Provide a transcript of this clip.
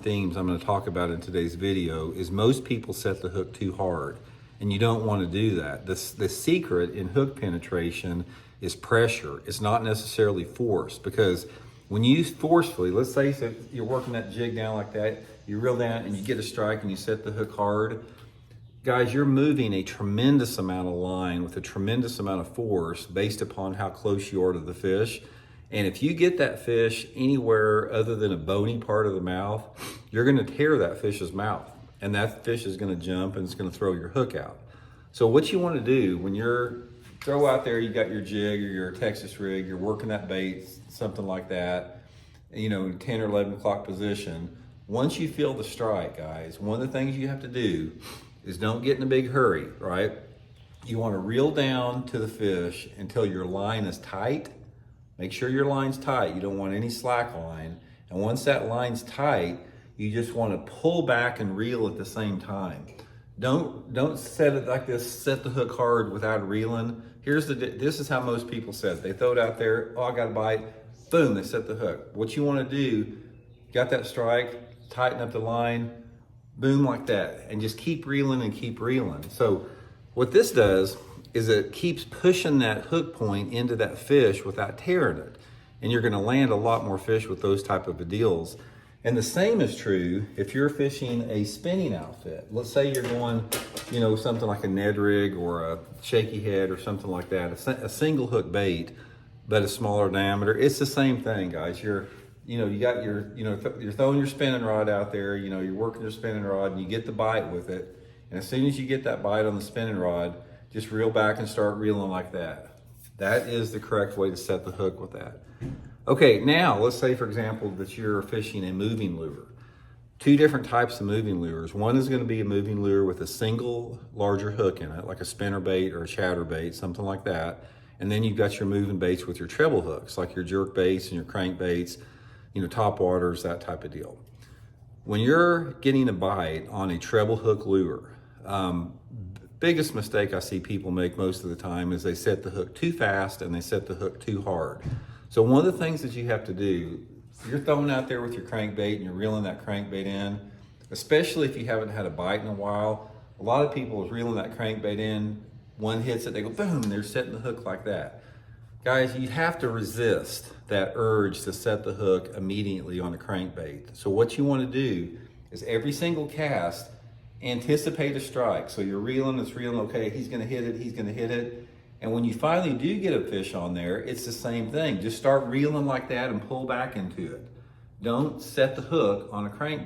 themes I'm going to talk about in today's video is most people set the hook too hard, and you don't want to do that. The secret in hook penetration is pressure. It's not necessarily force, because when you use forcefully, let's say you're working that jig down like that, you reel down and you get a strike and you set the hook hard. Guys, you're moving a tremendous amount of line with a tremendous amount of force based upon how close you are to the fish. And if you get that fish anywhere other than a bony part of the mouth, you're gonna tear that fish's mouth, and that fish is gonna jump and it's gonna throw your hook out. So what you wanna do when you're throw out there, you got your jig or your Texas rig, you're working that bait, something like that, 10 or 11 o'clock position. Once you feel the strike, guys, one of the things you have to do is don't get in a big hurry, right? You wanna reel down to the fish until your line is tight. Make sure your line's tight. You don't want any slack line. And once that line's tight, you just want to pull back and reel at the same time. Don't set it like this, set the hook hard without reeling. This is how most people set it. They throw it out there, oh, I got a bite, boom, they set the hook. What you want to do, got that strike, tighten up the line, boom, like that, and just keep reeling and keep reeling. So what this does is it keeps pushing that hook point into that fish without tearing it. And you're gonna land a lot more fish with those type of deals. And the same is true if you're fishing a spinning outfit. Let's say you're going, something like a Ned rig or a shaky head or something like that, a single hook bait, but a smaller diameter. It's the same thing, guys. You're throwing your spinning rod out there, you're working your spinning rod and you get the bite with it. And as soon as you get that bite on the spinning rod, just reel back and start reeling like that. That is the correct way to set the hook with that. Okay, now let's say, for example, that you're fishing a moving lure. Two different types of moving lures. One is going to be a moving lure with a single larger hook in it, like a spinner bait or a chatter bait, something like that. And then you've got your moving baits with your treble hooks, like your jerk baits and your crank baits, top waters, that type of deal. When you're getting a bite on a treble hook lure, biggest mistake I see people make most of the time is they set the hook too fast and they set the hook too hard. So one of the things that you have to do, if you're throwing out there with your crankbait and you're reeling that crankbait in, especially if you haven't had a bite in a while, a lot of people is reeling that crankbait in, one hits it, they go boom, they're setting the hook like that. Guys, you have to resist that urge to set the hook immediately on a crankbait. So what you want to do is every single cast, anticipate a strike. So you're reeling, it's reeling, okay, he's gonna hit it, he's gonna hit it. And when you finally do get a fish on there, it's the same thing. Just start reeling like that and pull back into it. Don't set the hook on a crankbait.